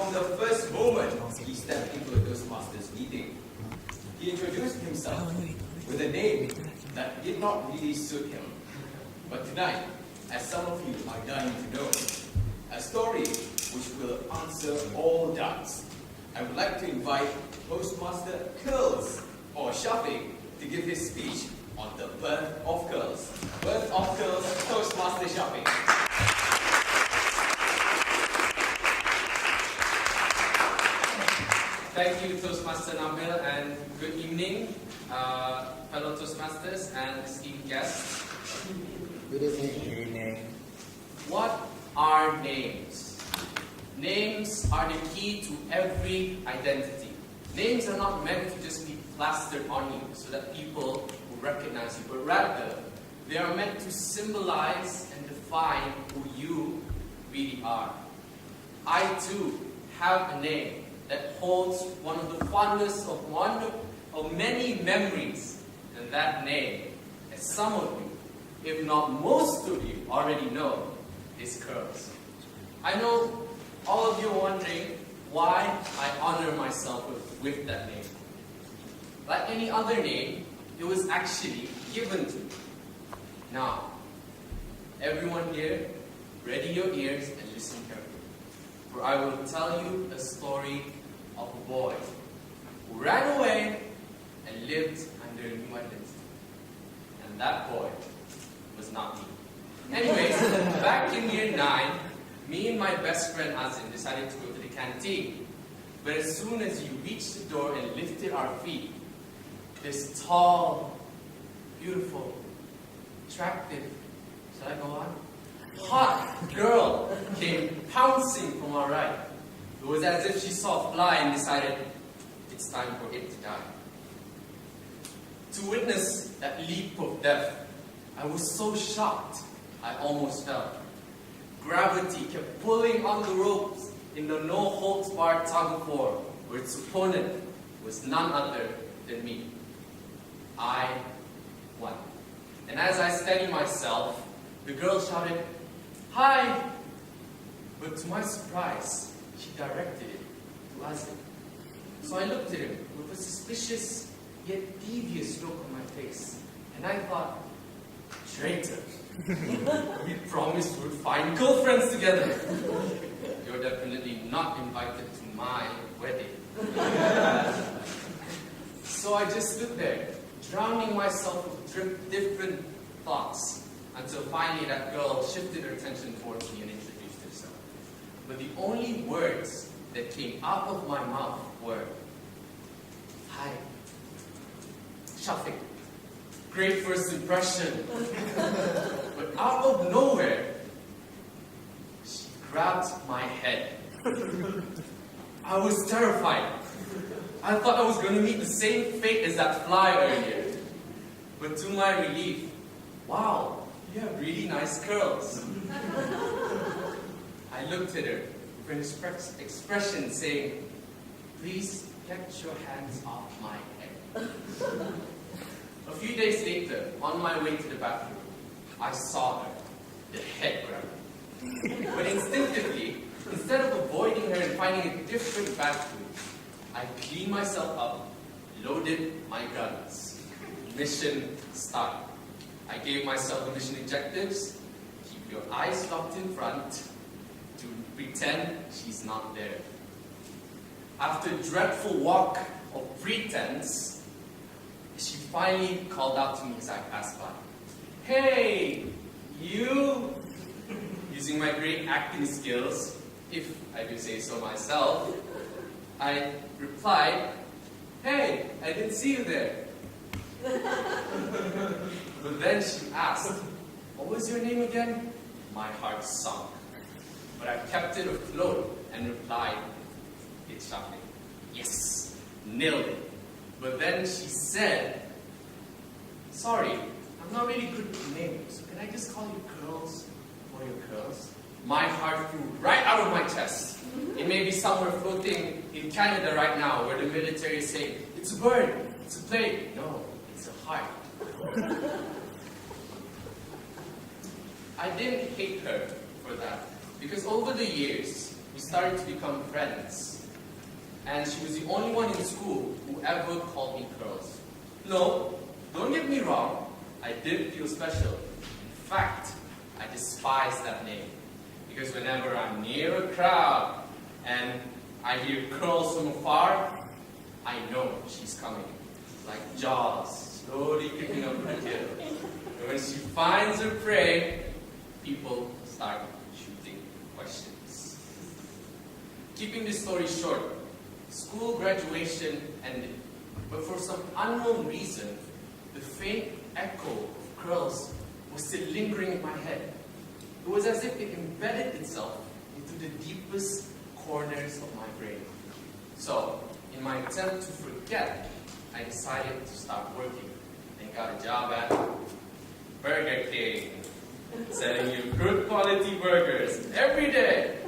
from the first moment he stepped into a Toastmasters meeting. He introduced himself with a name that did not really suit him. But tonight, as some of you are dying to know, a story which will answer all doubts. I would like to invite Toastmaster Curls, or Syafiq, to give his speech on the birth of curls. Birth of curls, Toastmaster Syafiq. Thank you, Toastmaster Nabil, and good evening, fellow Toastmasters and esteemed guests. Good evening. What are names? Names are the key to every identity. Names are not meant to just be plastered on you so that people will recognize you, but rather they are meant to symbolize and define who you really are. I too have a name that holds one of the fondest of many memories, and that name, as some of you, if not most of you, already know, is Curls. I know all of you are wondering why I honor myself with that name. Like any other name, it was actually given to me. Now, everyone here, ready your ears and listen carefully, for I will tell you a story of a boy who ran away and lived under a new identity. And that boy was not me. Anyways, back in year 9, me and my best friend Azin decided to go to the canteen. But as soon as you reached the door and lifted our feet, this tall, beautiful, attractive, shall I go on? Hot girl came pouncing from our right. It was as if she saw a fly and decided it's time for it to die. To witness that leap of death, I was so shocked, I almost fell. Gravity kept pulling on the ropes in the no-holds-barred tug-of-war, where its opponent was none other than me. I won. And as I steadied myself, the girl shouted, "Hi!" But to my surprise, she directed it to Azim. So I looked at him with a suspicious yet devious look on my face, and I thought, traitor. We promised we would find girlfriends together. You're definitely not invited to my wedding. So I just stood there, drowning myself with different thoughts, until finally that girl shifted her attention towards me and introduced herself. But the only words that came out of my mouth were, "Hi, Syafiq. Great first impression." But out of nowhere, she grabbed my head. I was terrified. I thought I was going to meet the same fate as that fly earlier. But to my relief, wow, you have really nice curls. I looked at her with an expression saying, "Please get your hands off my head." A few days later, on my way to the bathroom, I saw her, the head grabber. But instinctively, instead of avoiding her and finding a different bathroom, I cleaned myself up, loaded my guns. Mission started. I gave myself the mission objectives: keep your eyes locked in front, to pretend she's not there. After a dreadful walk of pretense, she finally called out to me as I passed by. "Hey, you!" Using my great acting skills, if I do say so myself, I replied, "Hey, I didn't see you there." But then she asked, "What was your name again?" My heart sunk. But I kept it afloat and replied, "It's Syafiq." Yes, nailed it. But then she said, "Sorry, I'm not really good with names, so can I just call you Curls for your curls?" My heart flew right out of my chest. It may be somewhere floating in Canada right now, where the military is saying, "It's a bird, it's a plane." No, it's a heart. I didn't hate her for that, because over the years, we started to become friends. And she was the only one in school who ever called me Curls. No, don't get me wrong, I did feel special. In fact, I despise that name. Because whenever I'm near a crowd and I hear Curls from afar, I know she's coming. Like Jaws, slowly creeping up her hill. And when she finds her prey, people start shooting questions. Keeping this story short, school graduation ended. But for some unknown reason, the faint echo of Curls was still lingering in my head. It was as if it embedded itself into the deepest corners of my brain. So, in my attempt to forget, I decided to start working and got a job at Burger King, selling you good quality burgers every day.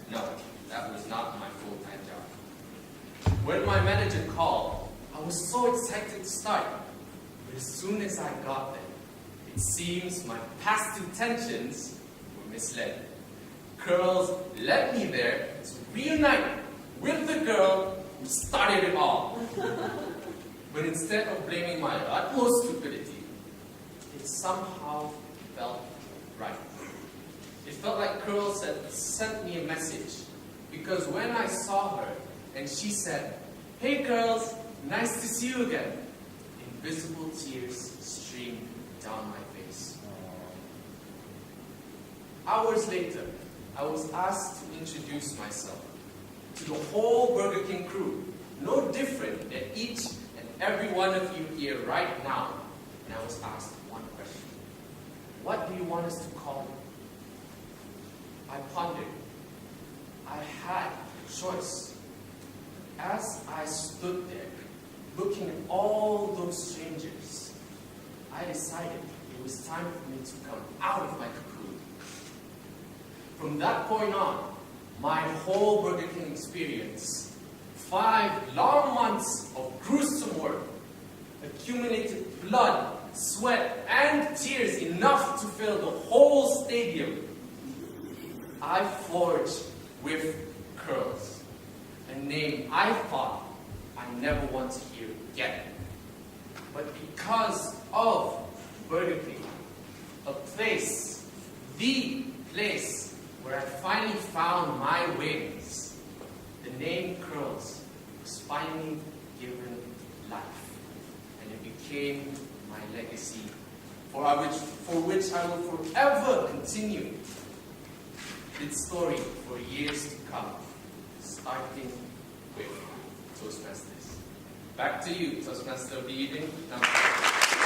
No, that was not my full-time job. When my manager called, I was so excited to start. But as soon as I got there, it seems my past intentions were misled. Curls led me there to reunite with the girl who started it all. But instead of blaming my utmost stupidity, it somehow felt right. It felt like Curls had sent me a message. Because when I saw her and she said, "Hey Curls, nice to see you again," invisible tears streamed down my face. Hours later, I was asked to introduce myself to the whole Burger King crew, no different than each and every one of you here right now. And I was asked one question: what do you want us to call you? I pondered. I had a choice. As I stood there, looking at all those strangers, I decided it was time for me to come out of my cocoon. From that point on, my whole Burger King experience, 5 long months of gruesome work, accumulated blood, sweat, and tears enough to fill the whole stadium. I forged with Curls, a name I thought I never want to hear again. But because of Burger King, a place, the place where I finally found my wings, the name Curls was finally given life. And it became my legacy, for which I will forever continue its story for years to come, starting with Toastmasters. Back to you, Toastmaster of the evening. Now.